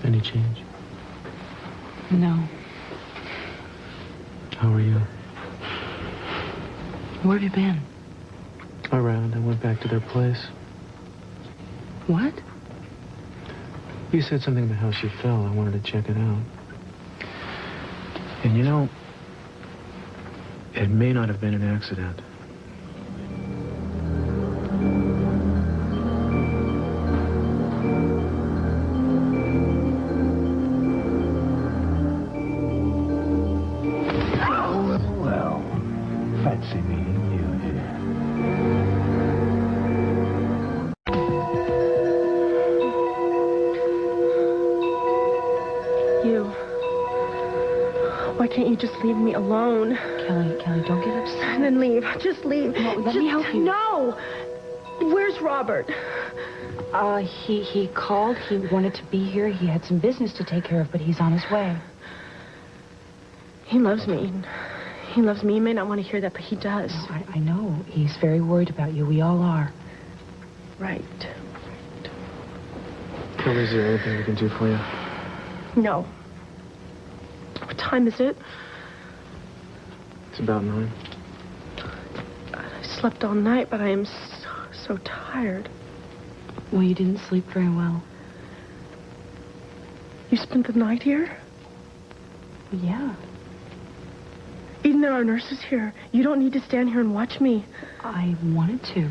Any change? No. How are you? Where have you been? Around. I went back to their place. What? You said something about how she fell. I wanted to check it out. And you know, it may not have been an accident. Well, fancy meeting you here. Why can't you just leave me alone? Kelly, don't get upset. And then leave. Just leave. No, let me help you. No! Where's Robert? He called. He wanted to be here. He had some business to take care of, but he's on his way. He loves me. He loves me. He may not want to hear that, but he does. No, I know. He's very worried about you. We all are. Right. Kelly, is there anything we can do for you? No. What time is it? It's about 9. I slept all night, but I am so tired. Well, you didn't sleep very well. You spent the night here? Yeah. Even there are nurses here. You don't need to stand here and watch me. I wanted to.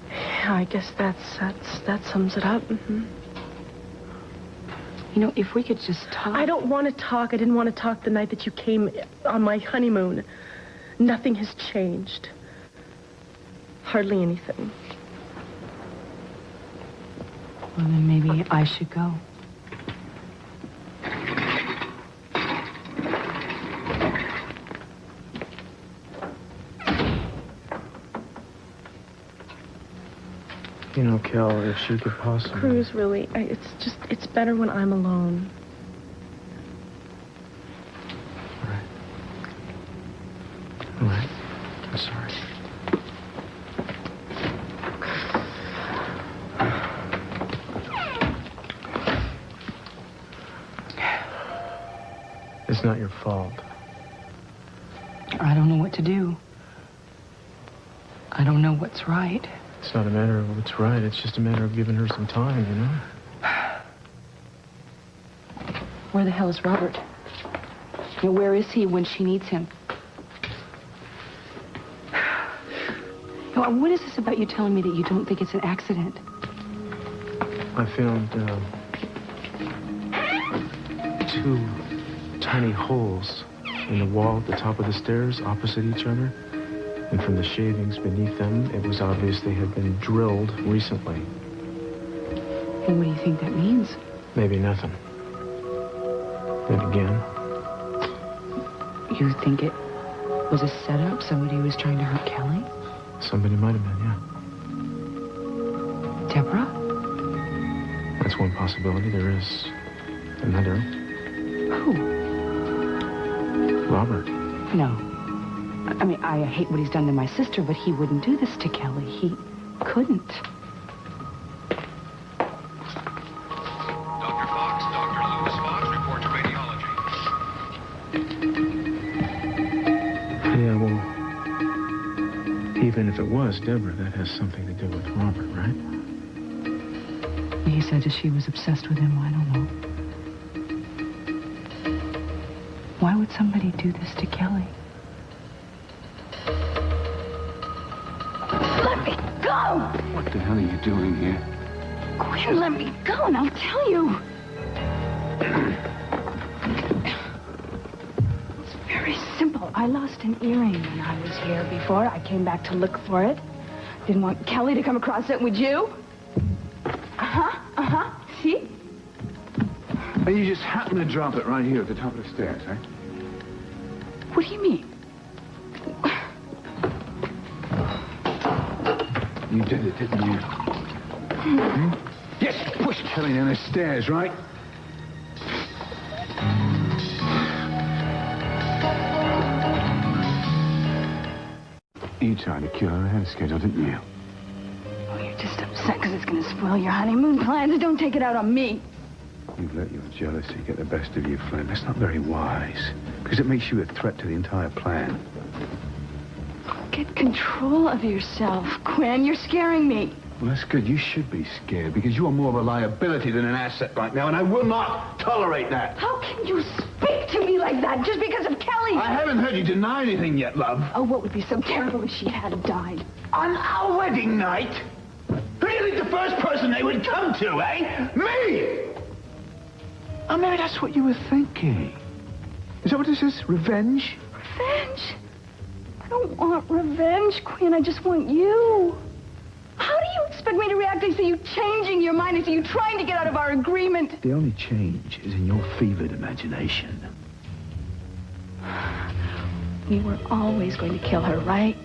Yeah, I guess that sums it up. Mm-hmm. You know, if we could just talk... I don't want to talk. I didn't want to talk the night that you came on my honeymoon. Nothing has changed. Hardly anything. Well, then maybe I should go. You know, Kel, if she could possibly... Cruz, really, it's better when I'm alone. All right. I'm sorry. It's not your fault. I don't know what to do. I don't know what's right. It's not a matter of what's right. It's just a matter of giving her some time, you know? Where the hell is Robert? You know, where is he when she needs him? You know, what is this about you telling me that you don't think it's an accident? I found 2 tiny holes in the wall at the top of the stairs opposite each other. And from the shavings beneath them, it was obvious they had been drilled recently. And what do you think that means? Maybe nothing. Then again, You think it was a setup? Somebody was trying to hurt Kelly? somebody might have been, yeah. Deborah? That's one possibility. There is another. Who? Robert. No. I mean, I hate what he's done to my sister, but he wouldn't do this to Kelly. He couldn't. Dr. Fox, Dr. Lewis Fox, report to radiology. Yeah, well, even if it was Deborah, that has something to do with Robert, right? He said that she was obsessed with him. I don't know. Why would somebody do this to Kelly? Let me go! What the hell are you doing here? Quinn, let me go and I'll tell you. It's very simple. I lost an earring when I was here before. I came back to look for it. Didn't want Kelly to come across it, would you? See? And you just happened to drop it right here at the top of the stairs, right? What do you mean? You did it, didn't you? Hmm? Yes, you pushed Kelly down the stairs, right? You tried to kill her ahead of schedule, didn't you? Oh, you're just upset because it's going to spoil your honeymoon plans. Don't take it out on me. You've let your jealousy get the best of you, Flynn. That's not very wise, because it makes you a threat to the entire plan. Get control of yourself, Quinn. You're scaring me. Well, that's good. You should be scared, because you are more of a liability than an asset right now, and I will not tolerate that. How can you speak to me like that just because of Kelly? I haven't heard you deny anything yet, love. Oh, what would be so terrible if she had died? On our wedding night? Who do you think the first person they would come to, eh? Me! Oh, maybe that's what you were thinking. Is that what this is? Revenge? Revenge? I don't want revenge, Quinn. I just want you. How do you expect me to react? I see you changing your mind. I see you trying to get out of our agreement. The only change is in your fevered imagination. We were always going to kill her, right?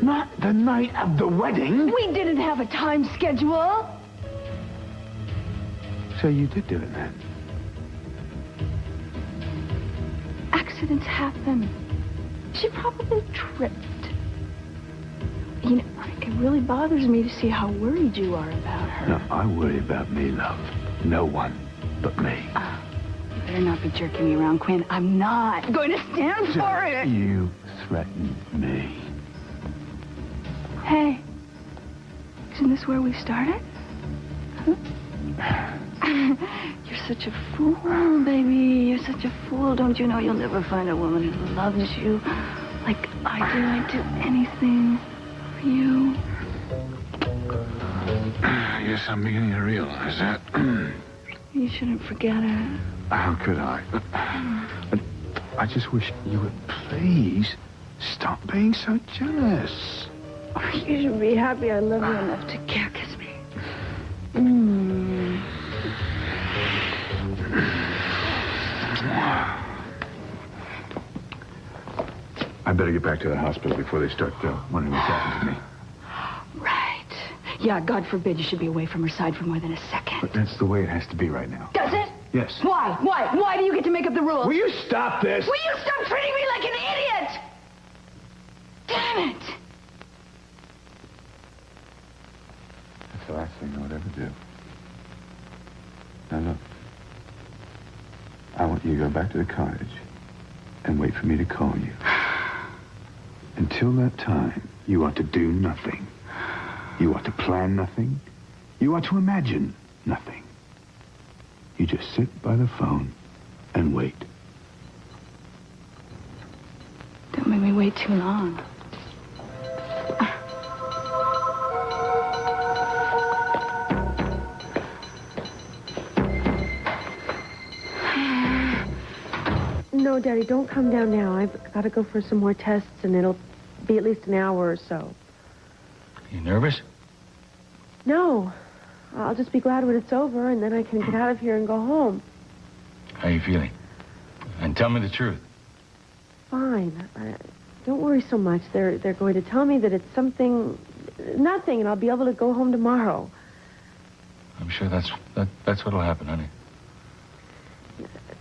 Not the night of the wedding. We didn't have a time schedule. So you did do it then? Accidents happen. She probably tripped. You know, it really bothers me to see how worried you are about her. No, I worry about me, love. No one but me. You better not be jerking me around, Quinn. I'm not going to stand for it. You threaten me. Hey, isn't this where we started? Huh? You're such a fool, baby. You're such a fool. Don't you know you'll never find a woman who loves you like I do? I'd do anything for you. I guess I'm beginning to realize that. You shouldn't forget her. How could I? I just wish you would please stop being so jealous. You should be happy I love you enough to care. Kiss me. I better get back to the hospital before they start wondering what's happened to me. Right. Yeah, God forbid you should be away from her side for more than a second. But that's the way it has to be right now. Does it? Yes. Why? Why? Why do you get to make up the rules? Will you stop this? Will you stop treating me like an idiot? Damn it. That's the last thing I would ever do. Now, look. I want you to go back to the cottage and wait for me to call you. Until that time, you are to do nothing. You are to plan nothing. You are to imagine nothing. You just sit by the phone and wait. Don't make me wait too long. No, Daddy, don't come down now. I've got to go for some more tests, and it'll be at least an hour or so. You nervous? No. I'll just be glad when it's over, and then I can get out of here and go home. How you feeling? And tell me the truth. Fine. Don't worry so much. They're going to tell me that it's nothing, and I'll be able to go home tomorrow. I'm sure that's what'll happen, honey.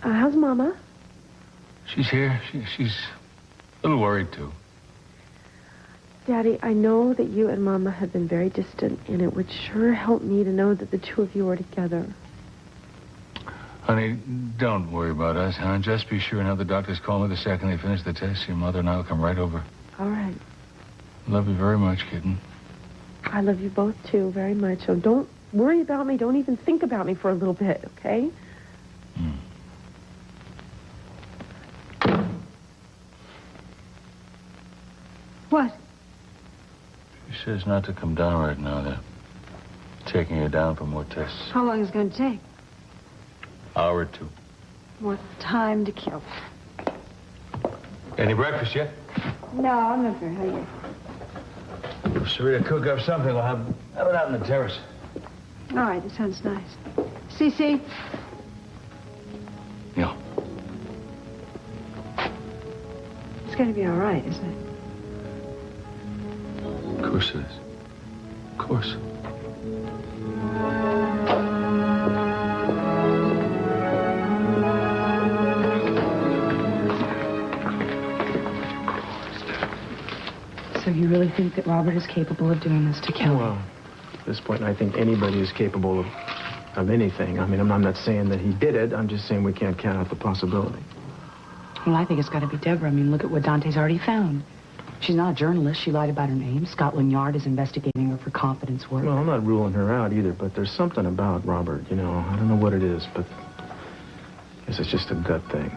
How's Mama? She's here. She's a little worried, too. Daddy, I know that you and Mama have been very distant, and it would sure help me to know that the two of you are together. Honey, don't worry about us, huh? Just be sure and have the doctors call me the second they finish the test. Your mother and I will come right over. All right. Love you very much, kitten. I love you both, too, very much. So don't worry about me. Don't even think about me for a little bit, okay? What? She says not to come down right now. They're taking her down for more tests. How long is it going to take? Hour or two. More time to kill. Any breakfast yet? No, I'm not very hungry. Sarita, cook up something. We'll have it out on the terrace. All right, that sounds nice. Cece? Yeah. It's going to be all right, isn't it? Of course it is. Of course. So you really think that Robert is capable of doing this to Kelly? Well, at this point. And I think anybody is capable of anything. I mean, I'm not saying that he did it. I'm just saying we can't count out the possibility. Well, I think it's got to be Deborah. I mean, look at what Dante's already found. She's not a journalist. She lied about her name. Scotland Yard is investigating her for confidence work. Well, I'm not ruling her out either, but there's something about Robert, you know. I don't know what it is, but I guess it's just a gut thing.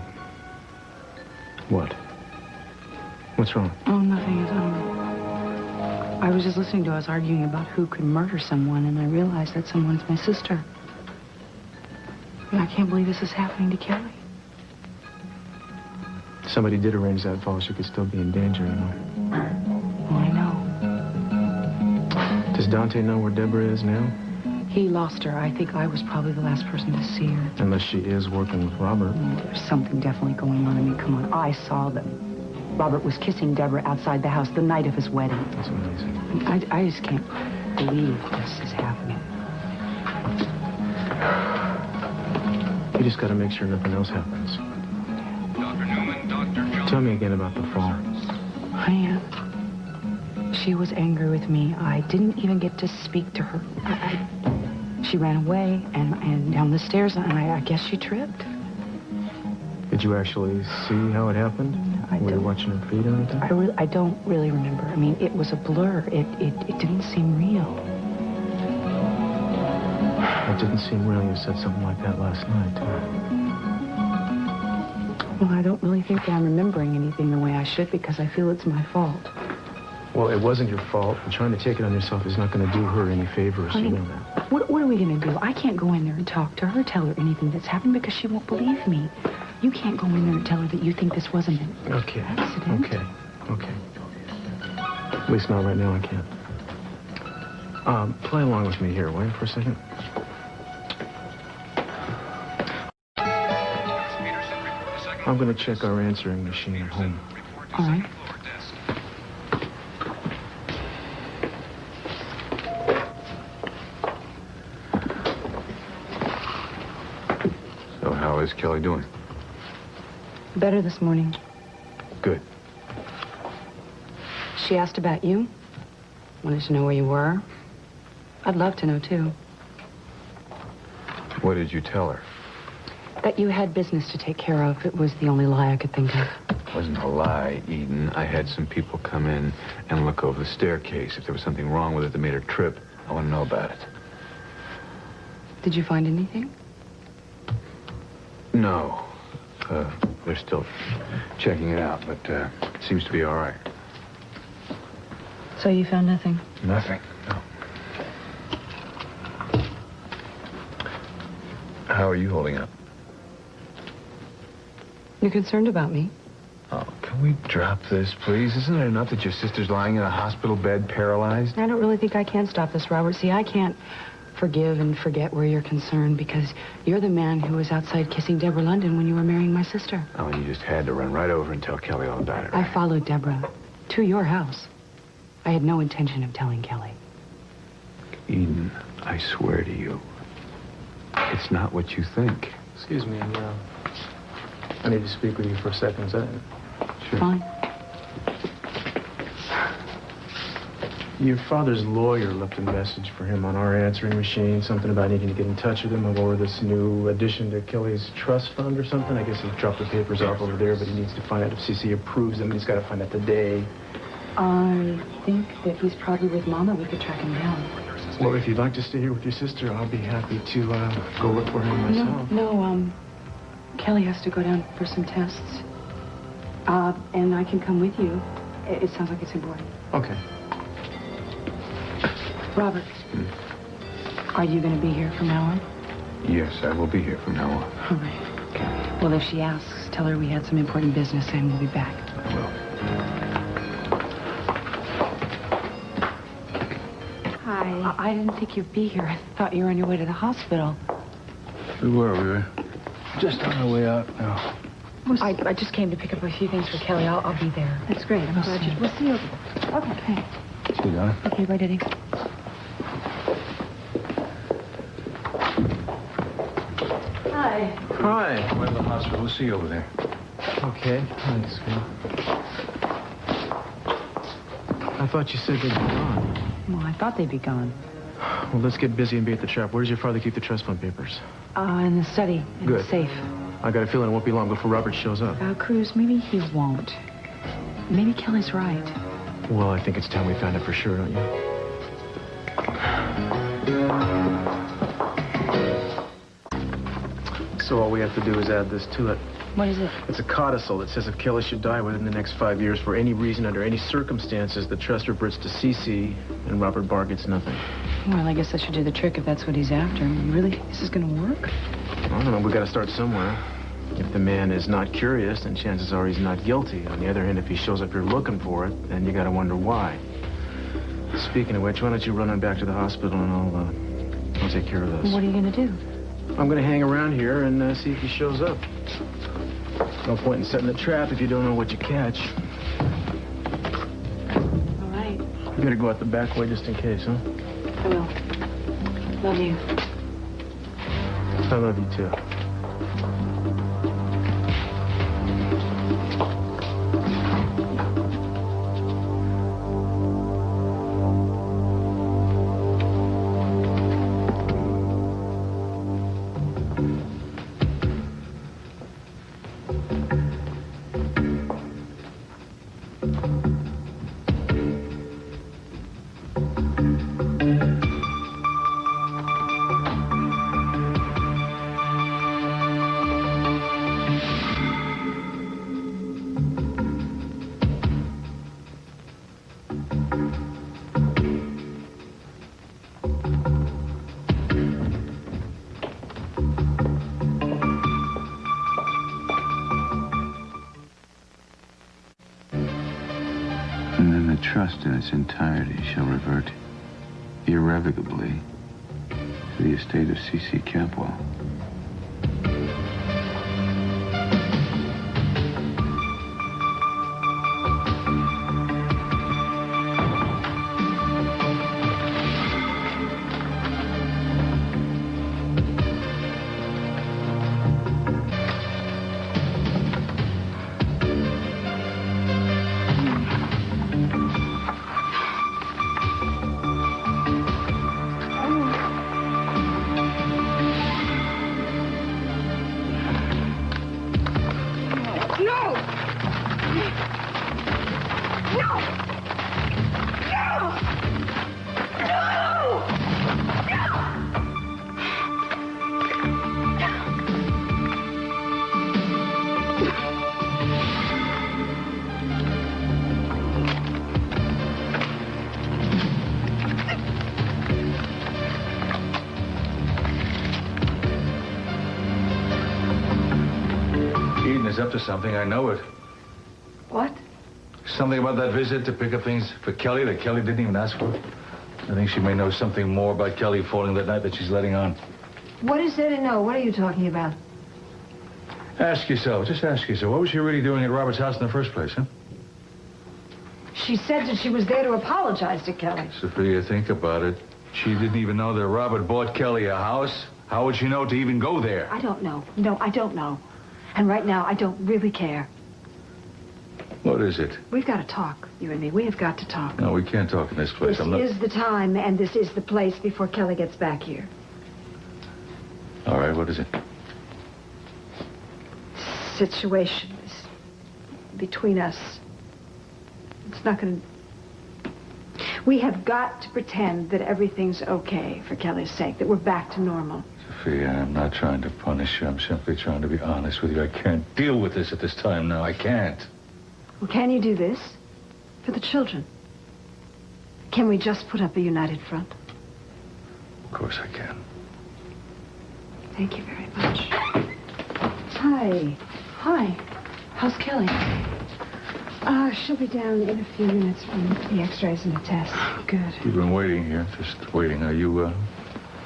What? What's wrong? Oh, nothing at all. I was just listening to us arguing about who could murder someone, and I realized that someone's my sister. And I can't believe this is happening to Kelly. Somebody did arrange that fall. She could still be in danger, you know. Well, I know. Does Dante know where Deborah is now? He lost her. I think I was probably the last person to see her. Unless she is working with Robert. Oh, there's something definitely going on. I mean, come on. I saw them. Robert was kissing Deborah outside the house the night of his wedding. That's amazing. I just can't believe this is happening. You just got to make sure nothing else happens. Dr. Newman, Dr. Jones. Tell me again about the fall. Honey, she was angry with me. I didn't even get to speak to her. She ran away and down the stairs, and I guess she tripped. Did you actually see how it happened? Were you watching her feet or anything? I don't really remember. I mean, it was a blur. It didn't seem real. It didn't seem real. You said something like that last night. Well, I don't really think that I'm remembering anything the way I should because I feel it's my fault. Well, it wasn't your fault. And trying to take it on yourself is not going to do her any favors. Honey, you know that. What are we going to do? I can't go in there and talk to her, tell her anything that's happened because she won't believe me. You can't go in there and tell her that you think this wasn't an accident. Okay. At least not right now, I can't. Play along with me here, will you, for a second? I'm going to check our answering machine at home. All right. So how is Kelly doing? Better this morning. Good. She asked about you. Wanted to know where you were. I'd love to know, too. What did you tell her? That you had business to take care of. It was the only lie I could think of. It wasn't a lie, Eden. I had some people come in and look over the staircase. If there was something wrong with it that made her trip, I want to know about it. Did you find anything? No. They're still checking it out, but it seems to be all right. So you found nothing? Nothing, no. How are you holding up? You're concerned about me? Oh, can we drop this, please? Isn't it enough that your sister's lying in a hospital bed, paralyzed? I don't really think I can stop this, Robert. See, I can't forgive and forget where you're concerned because you're the man who was outside kissing Deborah London when you were marrying my sister. Oh, and you just had to run right over and tell Kelly all about it, right? I followed Deborah to your house. I had no intention of telling Kelly. Eden, I swear to you, it's not what you think. Excuse me, I need to speak with you for a second. Is that it? Sure. Fine. Your father's lawyer left a message for him on our answering machine, something about needing to get in touch with him over this new addition to Kelly's trust fund or something. I guess he dropped the papers off over there, but he needs to find out if CC approves them. He's got to find out today. I think that he's probably with Mama. We could track him down. Well, if you'd like to stay here with your sister, I'll be happy to go look for him myself. No, Kelly has to go down for some tests. And I can come with you. It sounds like it's important. Okay. Robert, are you going to be here from now on? Yes, I will be here from now on. All right. Okay. Well, if she asks, tell her we had some important business and we'll be back. I will. Hi. I didn't think you'd be here. I thought you were on your way to the hospital. We were just on our way out now. I just came to pick up a few things for Kelly. I'll be there. That's great. I'm glad you... We'll see you over there. Okay. See you, darling. Okay, bye, Daddy. Hi. Hi. We're in the hospital. We'll see you over there. Okay. Thanks, man. I thought you said they'd be gone. Well, I thought they'd be gone. Well, let's get busy and be at the trap. Where does your father keep the trust fund papers? In the study, in Good. the safe. I got a feeling it won't be long before Robert shows up. Cruz, maybe he won't. Maybe Kelly's right. Well, I think it's time we found out for sure, don't you? So all we have to do is add this to it. What is it? It's a codicil that says if Kelly should die within the next 5 years for any reason, under any circumstances, the trust reverts to Cece and Robert Barr gets nothing. Well, I guess that should do the trick if that's what he's after. I mean, really, this is going to work? I don't know. We got to start somewhere. If the man is not curious, then chances are he's not guilty. On the other hand, if he shows up here looking for it, then you got to wonder why. Speaking of which, why don't you run on back to the hospital and I'll take care of this. What are you going to do? I'm going to hang around here and see if he shows up. No point in setting a trap if you don't know what you catch. All right. You better go out the back way just in case, huh? I will. Love you. I love you, too. And then the trust in its entirety shall revert irrevocably to the estate of C.C. Campwell. Is up to something, I know it. What? Something about that visit to pick up things for Kelly that Kelly didn't even ask for. I think she may know something more about Kelly falling that night that she's letting on. What is there to know? What are you talking about? Ask yourself, just ask yourself, what was she really doing at Robert's house in the first place, huh? She said that she was there to apologize to Kelly. Sophia, think about it. She didn't even know that Robert bought Kelly a house. How would she know to even go there? I don't know. No, I don't know. And right now, I don't really care. What is it? We've got to talk, you and me. We have got to talk. No, we can't talk in this place. This is the time, and this is the place before Kelly gets back here. All right, what is it? Situation is between us. It's not going to... We have got to pretend that everything's okay for Kelly's sake, that we're back to normal. Sophia, I'm not trying to punish you. I'm simply trying to be honest with you. I can't deal with this at this time now. I can't. Well, can you do this for the children? Can we just put up a united front? Of course I can. Thank you very much. Hi. Hi. How's Kelly? She'll be down in a few minutes from the x-rays and the tests. Good. You've been waiting here, just waiting. Are you,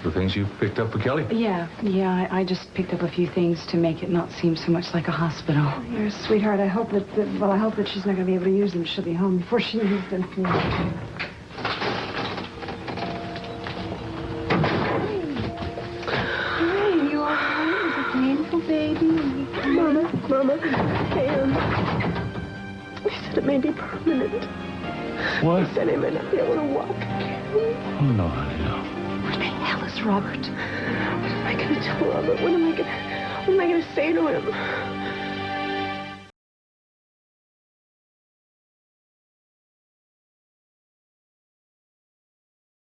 the things you picked up for Kelly? Yeah, I just picked up a few things to make it not seem so much like a hospital. You're a sweetheart. I hope that she's not going to be able to use them. She'll be home before she needs them. Hey, you all right? Is it painful, baby? Mama, Pam. He said it may be permanent. What? He said he may not be able to walk again. Oh, no, honey, no. Where's Robert? What am I going to tell Robert? What am I going to say to him?